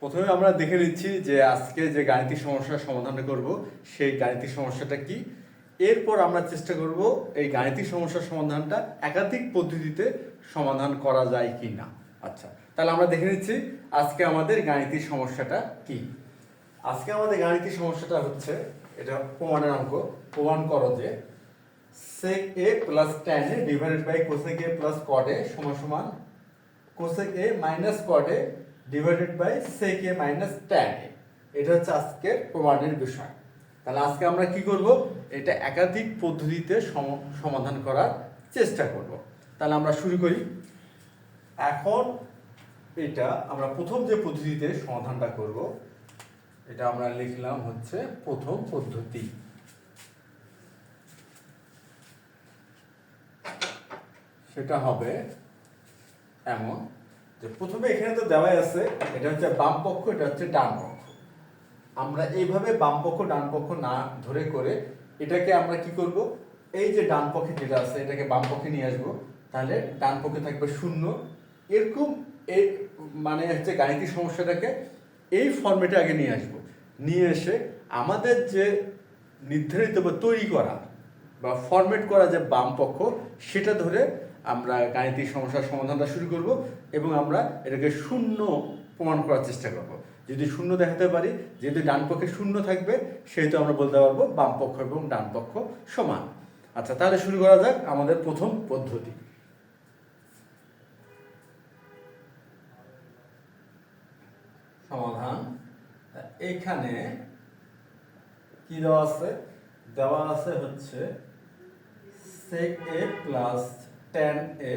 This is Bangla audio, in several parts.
প্রথমে আমরা দেখে নিচ্ছি যে আজকে যে গাণিতিক সমস্যার সমাধানটা করব সেই গাণিতিক সমস্যাটা কি। এরপর আমরা চেষ্টা করব এই গাণিতিক সমস্যার সমাধানটা একাধিক পদ্ধতিতে সমাধান করা যায় কি না। আচ্ছা, তাহলে আমরা দেখে নিচ্ছি আজকে আমাদের গাণিতিক সমস্যাটা কি। আজকে আমাদের গাণিতিক সমস্যাটা হচ্ছে, এটা প্রমাণের অঙ্ক। প্রমাণ করো যে sec a plus tan a divided by cosec a plus cot a সমান সমান cosec a minus cot a divided by sec a minus tan a। এটা হচ্ছে আজকে প্রমাণের বিষয়। তাহলে আজকে আমরা কি করব, এটা একাধিক পদ্ধতিতে সমাধান করার চেষ্টা করব। তাহলে আমরা শুরু করি। এখন এটা আমরা প্রথম যে পদ্ধতিতে সমাধানটা করব, এটা আমরা লিখলাম হচ্ছে প্রথম পদ্ধতি। সেটা হবে এমন যে প্রথমে এখানে তো দেওয়াই আছে, এটা হচ্ছে বাম পক্ষ, এটা হচ্ছে ডান পক্ষ। আমরা এইভাবে বাম পক্ষ ডান পক্ষ না ধরে করে এটাকে আমরা কি করব, এই যে ডান পক্ষে যেটা আছে এটাকে বাম পক্ষে নিয়ে আসবো। তাহলে ডান পক্ষে থাকবে শূন্য। এরকম এই মানে হচ্ছে গাণিতিক সমস্যাটাকে এই ফর্মেটে আগে নিয়ে আসবো। নিয়ে এসে আমাদের যে নির্ধারিত বা তৈরি করা বা ফরম্যাট করা যে বাম পক্ষ, সেটা ধরে আমরা গাণিতিক সমস্যার সমাধানটা শুরু করব এবং আমরা এটাকে শূন্য প্রমাণ করার চেষ্টা করব। যদি শূন্য দেখাতে পারি, যেহেতু ডান পক্ষে শূন্য থাকবে, সেহেতু আমরা বলতে পারবো বাম পক্ষ এবং ডান পক্ষ সমান। আচ্ছা, তাহলে শুরু করা যাক আমাদের প্রথম পদ্ধতি। সমাধান এখানে কি দেওয়া আছে? দেওয়া আছে হচ্ছে sec a plus tan a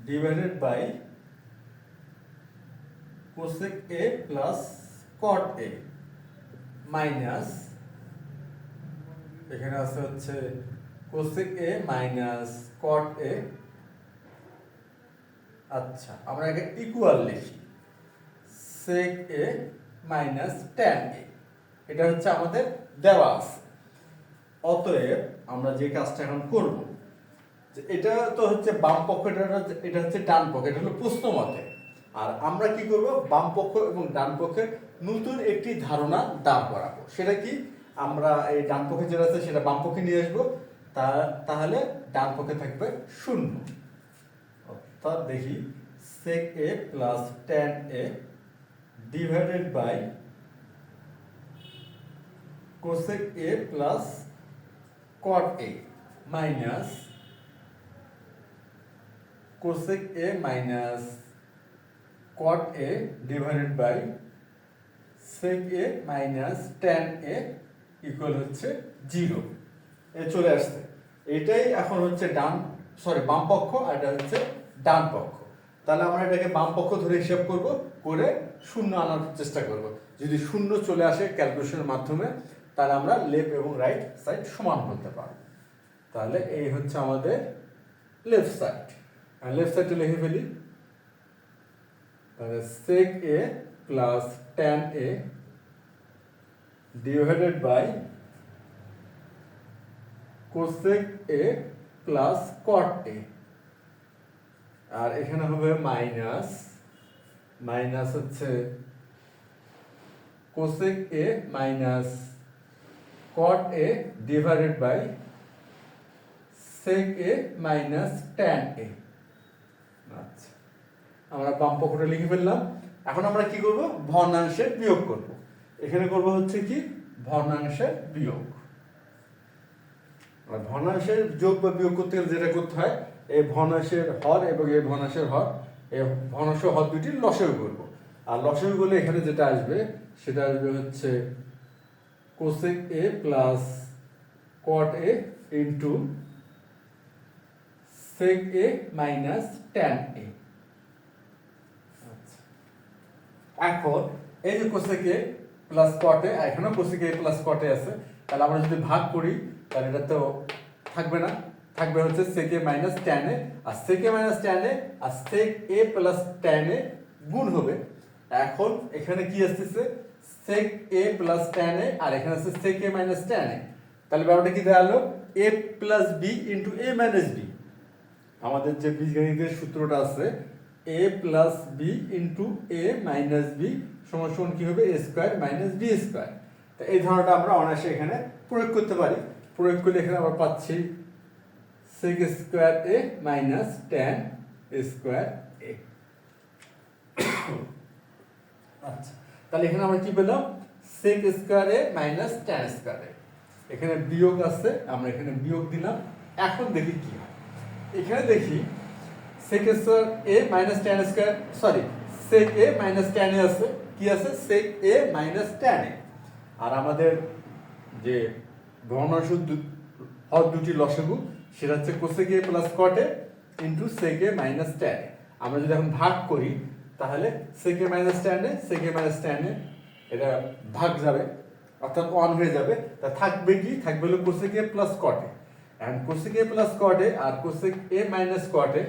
divided by cosec a plus cot a minus এখানে আছে হচ্ছে cosec a minus cot a। আচ্ছা, আমরা একে ইকুয়াল লিখি sec a minus tan a। এটা হচ্ছে আমাদের দেওয়া আছে। অতএব আমরা যে কাজটা এখন করব, যে এটা তো হচ্ছে বাম পক্ষ, এটা হচ্ছে ডান পক্ষ, এটা হলো প্রশ্ন মতে। আর আমরা কি করব, বাম পক্ষ এবং ডান পক্ষে নতুন একটি ধারণা দাঁড় করাবো। সেটা কি, আমরা এই ডান পক্ষে যেটা আছে সেটা বাম পক্ষে নিয়ে আসবো। তাহলে ডান পক্ষে থাকবে শূন্য। অর্থাৎ দেখি sec a plus tan a divided by cosec a plus cot a minus cosec a minus cot a divided by sec a minus tan a equal হচ্ছে 0। এ চলে আসছে। এটাই এখন হচ্ছে বাম পক্ষ, আর এটা হচ্ছে ডান পক্ষ। তাহলে আমরা এটাকে বাম পক্ষ ধরে হিসাব করব, করে শূন্য আনার চেষ্টা করব। যদি শূন্য চলে আসে ক্যালকুলেশনের মাধ্যমে, তাহলে আমরা লেফট এবং রাইট সাইড সমান করতে পারব। তাহলে এই হচ্ছে আমাদের লেফট সাইড। আর লেফট সাইডে লিখে ফেলি, তাহলে sec a plus tan a divided by cosec a plus cot a। আর এখানে হবে মাইনাস হচ্ছে cosec a minus cot a divided by sec a minus tan a। আচ্ছা, আমরা বাম পক্ষটা লিখে ফেললাম। এখন আমরা কি করব, ভগ্নাংশের বিয়োগ করব। এখানে করব হচ্ছে কি, ভগ্নাংশের বিয়োগ। আর ভগ্নাংশের যোগ বা বিয়োগ করতে গেলে যেটা করতে হয়, এই ভগ্নাংশের হর এবং এই ভগ্নাংশের হর, এই ভগ্নাংশ হর দুটির লসাগু করব। আর লসাগু করলে এখানে যেটা আসবে সেটা আসবে হচ্ছে cosec a plus cot a into sec a minus tan a। এখন এই যে cosec a plus cot a, এখানেও cosec a plus cot a আছে। তাহলে আমরা যদি ভাগ করি, তাহলে এটা তো থাকবে না, থাকবে হচ্ছে sec a minus tan a। আর sec a minus tan a আর sec a plus tan a গুণ হবে। এখন এখানে কি আসছে, sec a plus tan a, আর এখানে আছে sec a minus tan a। তাহলে ব্যাপারটা কি দাঁড়ালো, a plus b into a minus b। আমাদের যে বীজগণিতের সূত্রটা আছে, a A plus B into A minus B সমান সমান কি হবে A square minus B square. তো এই ধারণাটা আমরা অনায়াসে এখানে প্রয়োগ করতে পারি। প্রয়োগ করলে এখানে আমরা পাচ্ছি সেক square A minus tan square এ। আচ্ছা, তাহলে এখানে আমরা কি পেলাম সেক square A minus tan square এ। এখানে বিয়োগ আছে, আমরা এখানে বিয়োগ দিলাম। এখন দেখি কি হয়। এখানে দেখি sec square A minus tan square, sorry sec A minus tan A আছে, কি আছে সেক এ মাইনাস ট্যান এ। আর আমাদের যে ভগ্নাংশ হর দুটি লসাগু সেটা হচ্ছে cosec A plus cot A into sec A minus tan A. আমরা যদি এখন ভাগ করি তাহলে sec A minus tan A sec A minus tan A এটা ভাগ যাবে, অর্থাৎ 1 হয়ে যাবে। তা থাকবে কি, থাকবে হলো cosec A plus cot A. And cosec A plus cot A আর cosec A minus cot A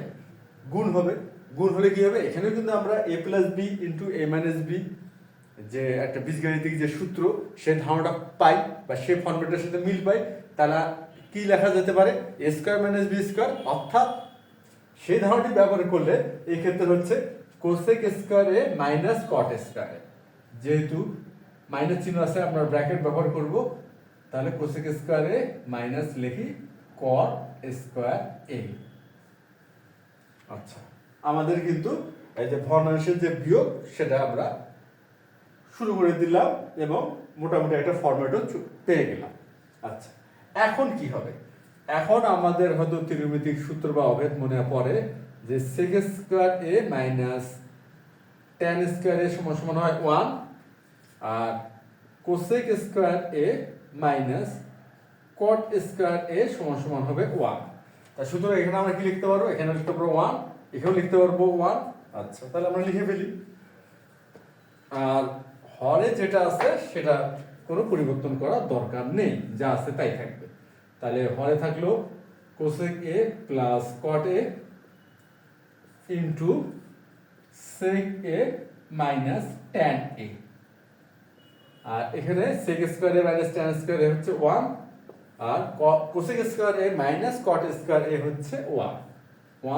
গুণ হবে। গুণ হলে কি হবে, এখানেও কিন্তু আমরা A plus B into A minus B যে একটা বীজগাণিতিক যে সূত্র সেই ধারণাটা পাই বা সেই ফর্মেটের সাথে মিল পাই। তাহলে কি লেখা যেতে পারে এ স্কোয়ার মাইনাস বি স্কোয়ার, অর্থাৎ সেই ধারণাটি ব্যবহার করলে এই ক্ষেত্রে হচ্ছে cosec square A minus cot square এ। যেহেতু মাইনাস চিহ্ন আছে আমরা ব্র্যাকেট ব্যবহার করব, তাহলে কোসেক স্কোয়ার এ মাইনাস লিখি কট স্কোয়ার এ। আচ্ছা, আমাদের কিন্তু এই যে ভগ্নাংশের যে বিয়োগ সেটা আমরা শুরু করে দিলাম এবং মোটামুটি একটা ফরম্যাটও পেয়ে গেলাম। আচ্ছা, এখন কি হবে, এখন আমাদের হয়তো ত্রিকোণমিতিক সূত্র বা অভেদ মনে পড়ে যে সেক square A minus tan square এ সমান সমান হয় 1 আর cosec square A minus cot square এ সমান সমান হবে 1। তা সুতরাং এখানে আমরা কি লিখতে পারবো, এখানে লিখতে পারবো 1, এখানেও লিখতে পারবো 1। আচ্ছা, তাহলে আমরা লিখে ফেলি। আর হরে যেটা আছে সেটা কোনো পরিবর্তন করার দরকার নেই, যা আছে তাই থাকবে। তাহলে হরে থাকলো cosec A plus cot A into sec A minus tan A. আর এখানে sec square A minus tan square A হচ্ছে 1 আর cosec square A minus cot square A হচ্ছে 1।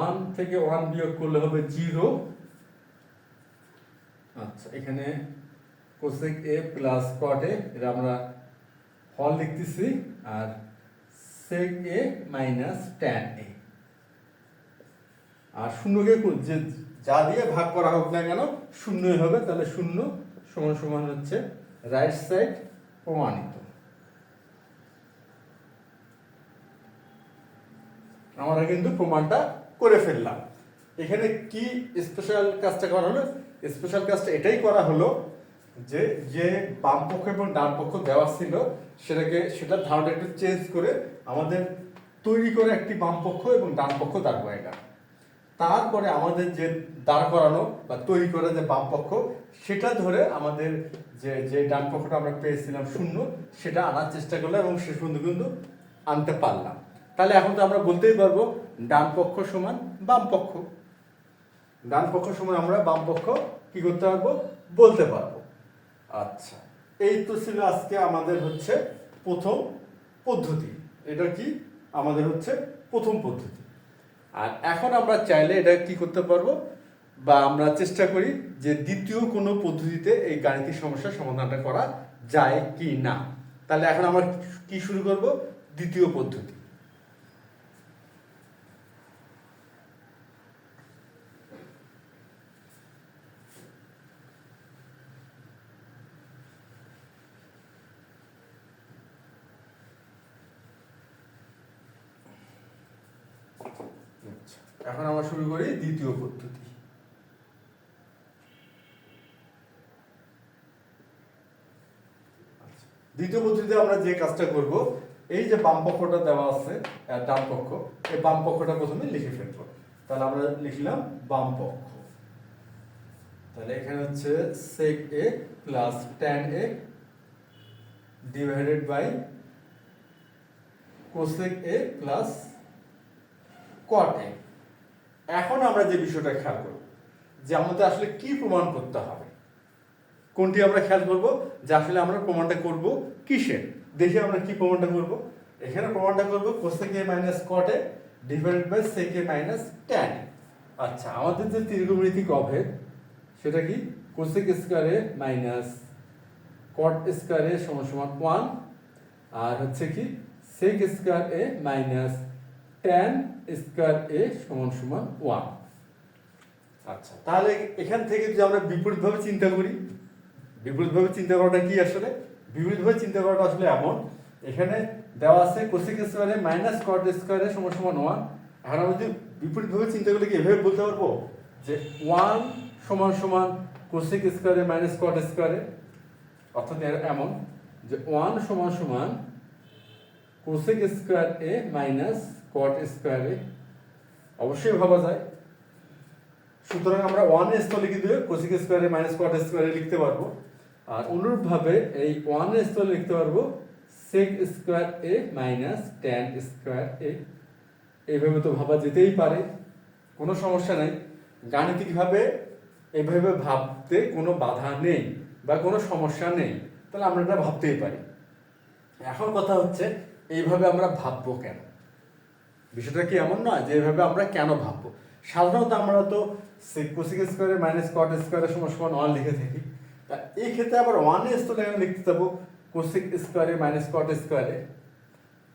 1 থেকে 1 বিয়োগ করলে হবে 0। আচ্ছা, এখানে কোসেক এ প্লাস কট এ এটা আমরা হর লিখতেছি আর sec A minus tan A. আর শূন্যকে যে যা দিয়ে ভাগ করা হোক না কেন শূন্যই হবে, তাহলে 0 সমান সমান হচ্ছে রাইট সাইড প্রমাণিত। আমরা কিন্তু প্রমাণটা করে ফেললাম। এখানে কি স্পেশাল কাজটা করা হলো, স্পেশাল কাজটা এটাই করা হলো যে যে বাম পক্ষ এবং ডান পক্ষ দেওয়া ছিল সেটার ধারণা একটু চেঞ্জ করে আমাদের তৈরি করে একটি বাম পক্ষ এবং ডান পক্ষ দাঁড় করাইলাম। তারপরে আমাদের যে দাঁড় করানো বা তৈরি করা যে বাম পক্ষ সেটা ধরে আমাদের যে যে ডান পক্ষটা আমরা পেয়েছিলাম 0 সেটা আনার চেষ্টা করলাম এবং শেষ পর্যন্ত কিন্তু আনতে পারলাম। তাহলে এখন তো আমরা বলতেই পারবো ডান পক্ষ সমান বাম পক্ষ। ডান পক্ষ সমান আমরা বাম পক্ষ কি করতে পারবো, বলতে পারবো। আচ্ছা, এই তো ছিল আজকে আমাদের হচ্ছে প্রথম পদ্ধতি। এটা কি আমাদের হচ্ছে প্রথম পদ্ধতি। আর এখন আমরা চাইলে এটা কি করতে পারবো বা আমরা চেষ্টা করি যে দ্বিতীয় কোনো পদ্ধতিতে এই গাণিতিক সমস্যার সমাধানটা করা যায় কি না। তাহলে এখন আমরা কি শুরু করব, দ্বিতীয় পদ্ধতি। এখন আমরা শুরু করি দ্বিতীয় পদ্ধতি। দ্বিতীয় পদ্ধতিতে আমরা যে কাজটা করব, এই যে বাম পক্ষটা দেওয়া আছে ডান পক্ষ, এই বাম পক্ষটা প্রথমে লিখে ফেলব। তাহলে আমরা লিখলাম বাম পক্ষ। তাহলে এখানে হচ্ছে sec a plus tan a divided by cosec a plus cot a। এখন আমরা যে বিষয়টা খেয়াল করব যে আমাদের আসলে কি প্রমাণ করতে হবে, কোনটি আমরা খেয়াল করব যে আসলে আমরা প্রমাণটা করব কিসের। দেখি আমরা কি প্রমাণটা করব। এখানে প্রমাণটা করব cosec a minus cot a divided by sec a minus tan a। আচ্ছা, আমাদের যে ত্রিকোণমিতিক অভেদ সেটা কি কোসেক স্কয়ারে মাইনাস কট স্কয়ারে সমান সমান 1, আর হচ্ছে কি সেক স্কয়ার এ মাইনাস ট্যান স্কয়ার এ সমান সমান 1। আচ্ছা, তাহলে এখান থেকে যদি আমরা বিপরীতভাবে চিন্তা করি, বিপরীতভাবে চিন্তা করাটা কি আসলে, বিপরীতভাবে চিন্তা করাটা আসলে এমন, এখানে দেওয়া আছে কোসেক স্কয়ারে মাইনাস কট স্কয়ারে সমান সমান 1। এখন আমরা যদি বিপরীতভাবে চিন্তা করলে কি এভাবে বলতে পারবো যে 1 সমান সমান কোসেক স্কয়ারে মাইনাস কট স্কয়ারে, অর্থাৎ এমন যে 1 সমান সমান কোসেক স্কয়ার এ মাইনাস কট স্কয়ার এ, অবশ্যই ভাবা যায়। সুতরাং আমরা 1 এর স্থলে কিন্তু কোসেক স্কয়ারে মাইনাস কট স্কয়ারে লিখতে পারবো, আর অনুরূপভাবে এই 1 এর স্থলে লিখতে পারবো সেক স্কয়ার এ মাইনাস ট্যান স্কয়ার এ। এইভাবে তো ভাবা যেতেই পারে, কোনো সমস্যা নেই। গাণিতিকভাবে এইভাবে ভাবতে কোনো বাধা নেই বা কোনো সমস্যা নেই, তাহলে আমরা এটা ভাবতেই পারি। এখন কথা হচ্ছে এইভাবে আমরা ভাববো কেন? বিষয়টা কি এমন নয় যে এইভাবে আমরা কেন ভাববো? সাধারণত আমরা তো কোসেক স্কয়ারে মাইনাস কট স্কয়ারে সমান সমান 1 লিখে থাকি, তা এই ক্ষেত্রে আবার 1 এর স্থলে লিখতে যাবো কোসেক স্কয়ারে মাইনাস কট স্কয়ারে।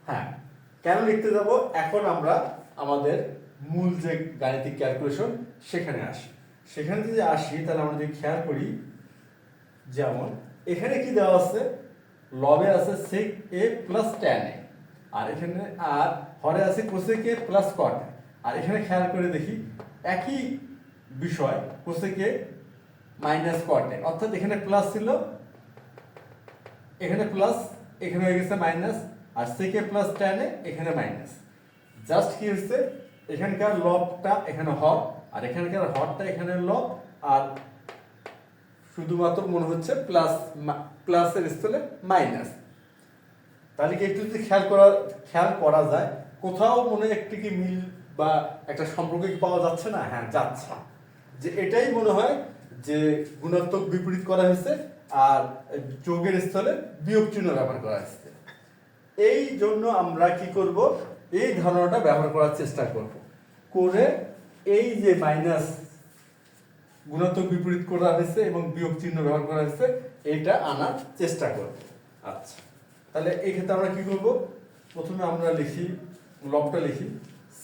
হ্যাঁ, কেন লিখতে যাব? এখন আমরা আমাদের মূল যে গাণিতিক ক্যালকুলেশন সেখানে আসি। সেখানে যদি আসি তাহলে আমরা যদি খেয়াল করি, যেমন এখানে কি দেওয়া আছে, লবে আছে সেক এ প্লাস ট্যান এ, আর এখানে আর হরে আছে cosec A plus cot A. আর এখানে খেয়াল করে দেখি একই বিষয় কোসেক এ মাইনাস কট এ, অর্থাৎ এখানে প্লাস ছিল, এখানে প্লাস, এখানে হয়ে গেছে মাইনাস, আর sec A plus tan A এখানে মাইনাস। জাস্ট কি হচ্ছে, এখানকার লবটা এখানে হর, আর এখানকার হরটা এখানে লব, আর শুধুমাত্র মনে হচ্ছে প্লাস, প্লাসের স্থলে মাইনাস। তাহলে কি একটু যদি খেয়াল করা যায়, কোথাও মনে একটি কি মিল বা একটা সম্পর্ক কি পাওয়া যাচ্ছে না? হ্যাঁ, যাচ্ছে। যে এটাই মনে হয় যে গুণাত্মক বিপরীত করা হয়েছে আর যোগের স্থলে বিয়োগ চিহ্ন ব্যবহার করা হয়েছে। এই জন্য আমরা কি করব, এই ধারণাটা ব্যবহার করার চেষ্টা করব, করে এই যে মাইনাস গুণাত্মক বিপরীত করা হয়েছে এবং বিয়োগ চিহ্ন ব্যবহার করা হয়েছে এটা আনার চেষ্টা করব। আচ্ছা, তাহলে এই ক্ষেত্রে আমরা কি করব, প্রথমে আমরা লিখি লবটা লিখি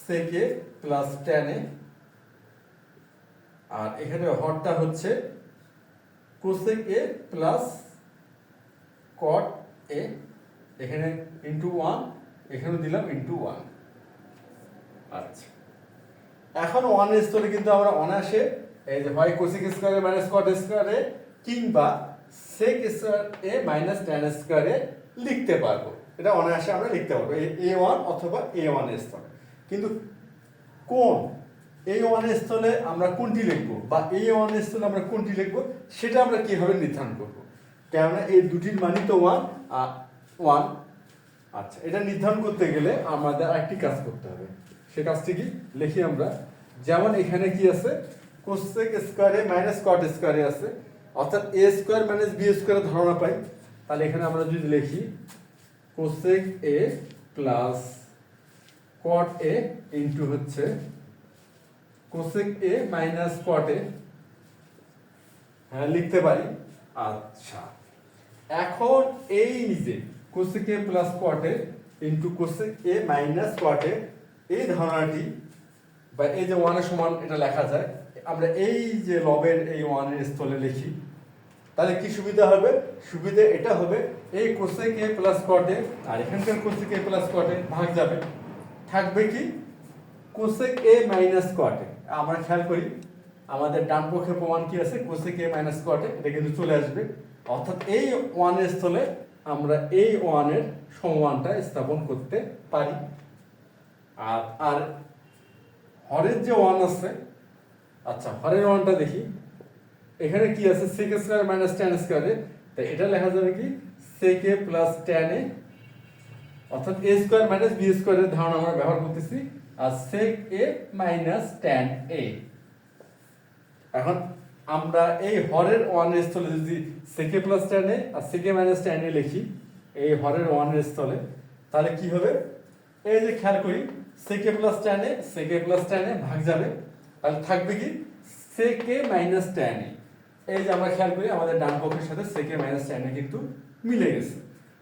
সেক এ প্লাস ট্যান এ, আর এখানে হরটা হচ্ছে কোসেক এ প্লাস কট এ, এখানে ইন্টু 1, এখানে দিলাম ইন্টু 1। আচ্ছা, এখন 1 এর স্থলে কিন্তু আমরা অনায়াসে এই যে হয় কোসেক স্কয়ারে মাইনাস কট স্কয়ারে কিংবা সেক স্কয়ার এ মাইনাস ট্যান স্কয়ারে লিখতে পারবো। এটা অনায়াসে আমরা লিখতে পারবো এই a1 অথবা a1 এর স্থলে। কিন্তু কোন a1 এর স্থলে আমরা কোনটি লিখবো বা a1 এর স্থলে আমরা কোনটি লিখবো সেটা আমরা কিভাবে নির্ধারণ করব? কেননা এই দুটির মানই তো 1। আচ্ছা, এটা নির্ধারণ করতে গেলে আমাদের আরেকটি কাজ করতে হবে। সে কাজটি কি লিখি আমরা, যেমন এখানে কি আছে কোসেক স্কয়ারে মাইনাস কট স্কয়ারে আছে, অর্থাৎ a স্কয়ার মাইনাস b স্কয়ারের ধারণা পাই। তাহলে এখানে আমরা যদি লিখি cosec A plus cot A into হচ্ছে cosec A minus cot A, হ্যাঁ লিখতে পারি। আচ্ছা, এখন এই যে cosec A plus cot A into cosec A minus cot A, এই ধারণাটি বা এই যে 1 এর সমান এটা লেখা যায়, আমরা এই যে লবের এই 1 এর স্থলে লিখি, তাহলে কি সুবিধা হবে? সুবিধা এটা হবে, এই cosec A plus cot A আর এখানকার কোসেক এ প্লাস কট এ ভাগ যাবে, থাকবে কি কোসেক এ মাইনাস কট এ। আমরা খেয়াল করি আমাদের ডান পক্ষে প্রমাণ কি আছে, কোসেক এ মাইনাস কট এ, এটা কিন্তু চলে আসবে, অর্থাৎ এই 1 এর স্থলে আমরা এই 1 এর সমমানটা স্থাপন করতে পারি। আর হরের যে 1 আছে, আচ্ছা হরের 1টা দেখি, এখানে কি আছে সেক স্কয়ার মাইনাস ট্যান স্কয়ারে, তাই এটা লেখা যাবে কি সেক এ প্লাস ট্যান এ, অর্থাৎ a স্কয়ার মাইনাস b স্কয়ারের ধারণা আমরা ব্যবহার করতেছি, আর সেক এ মাইনাস ট্যান এ। এখন আমরা এই হরের 1 এর স্থলে যদি sec A plus tan A আর sec A minus tan A লিখি এই হরের 1 এর স্থলে, তাহলে কি হবে, এই যে খেয়াল করি sec A plus tan A sec A plus tan A ভাগ যাবে, তাহলে থাকবে কি sec a minus tan a। এই যে আমরা খেয়াল করি আমাদের ডান পক্ষের সাথে sec a minus tan a কিন্তু মিলে গেছে।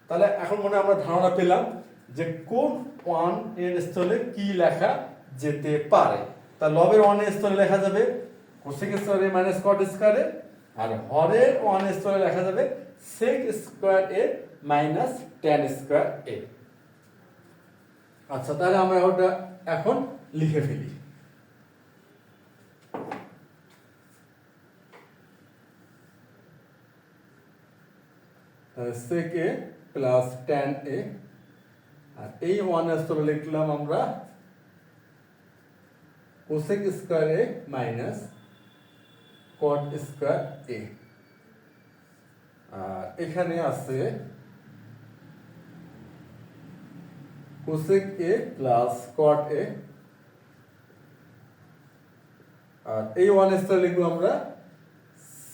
তাহলে এখন মনে আমরা ধারণা পেলাম যে কোন 1 এর স্থলে কি লেখা যেতে পারে। তা লবের 1 এর স্থলে লেখা যাবে cosec square a minus cot square a, আর হরের 1 এর স্থলে লেখা যাবে sec square a minus tan square a। আচ্ছা, তাহলে আমরা ওটা এখন লিখে ফেলি। sec a plus tan a, আর এই 1 এর স্থলে লিখলাম আমরা cosec square a minus cot square a। আর এখানে আছে cosec a plus cot a, আর এই 1 এর স্থলে লিখব আমরা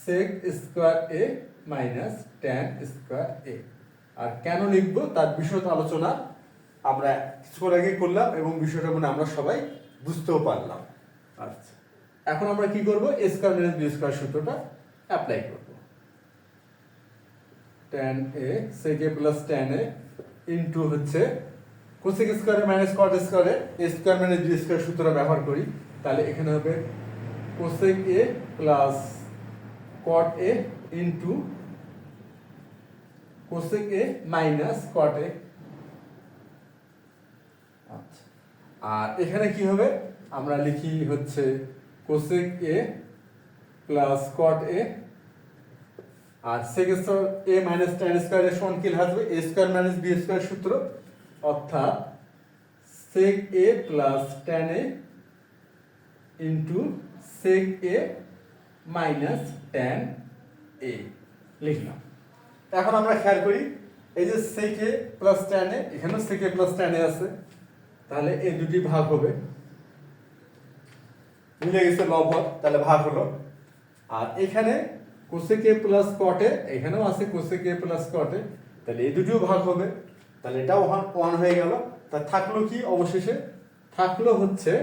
sec square a minus tan square a। আর কেন লিখব তার বিশদ আলোচনা আমরা কিছুক্ষণ আগে করলাম এবং বিষয়টা মানে আমরা সবাই বুঝতেও পারলাম। আচ্ছা, এখন আমরা কি করব a square minus b square সূত্রটা অ্যাপ্লাই করব। tan a sec a plus tan a into হচ্ছে cosec square minus cot square a square minus b square সূত্রটা ব্যবহার করি, তাহলে এখানে হবে cosec a plus cot a into cosec a minus cot a। আচ্ছা, আর এখানে কি হবে আমরা লিখি হচ্ছে cosec a plus cot a, আর sec square a minus tan square এর সমান কি লেখা যাবে a square minus b square সূত্র, অর্থাৎ sec a plus tan a into sec a minus tan a লিখলাম। এখন আমরা খেয়াল করি এই যে sec a plus tan a, এখানেও sec a plus tan a আছে, তাহলে এই দুটি ভাগ হবে, মিলে গেছে লব, তাহলে ভাগ হলো। আর এখানে cosec a plus cot a, এখানেও আছে cosec a plus cot a, তাহলে এই দুটিও ভাগ হবে, তাহলে এটাও 1 হয়ে গেল। তা থাকলো কি অবশেষে, থাকলো হচ্ছে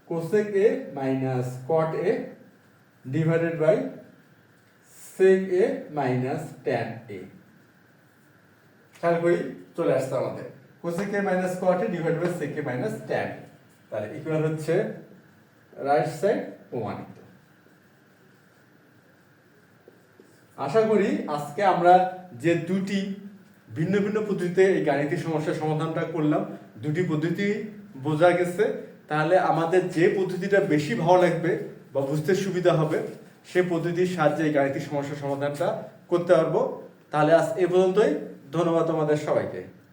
cosec a minus cot a divided by sec a minus tan a। খেয়াল করি চলে আসছে আমাদের cosec a minus cot a divided by sec a minus tan a, তাহলে ইকুয়াল হচ্ছে রাইট সাইড প্রমাণিত। আশা করি আজকে আমরা যে দুটি ভিন্ন ভিন্ন পদ্ধতিতে এই গাণিতিক সমস্যার সমাধানটা করলাম, দুটি পদ্ধতি বোঝা গেছে। তাহলে আমাদের যে পদ্ধতিটা বেশি ভালো লাগবে বা বুঝতে সুবিধা হবে সেই পদ্ধতির সাহায্যে এই গাণিতিক সমস্যার সমাধানটা করতে পারবো। তাহলে আজ এ পর্যন্তই। ধন্যবাদ তোমাদের সবাইকে।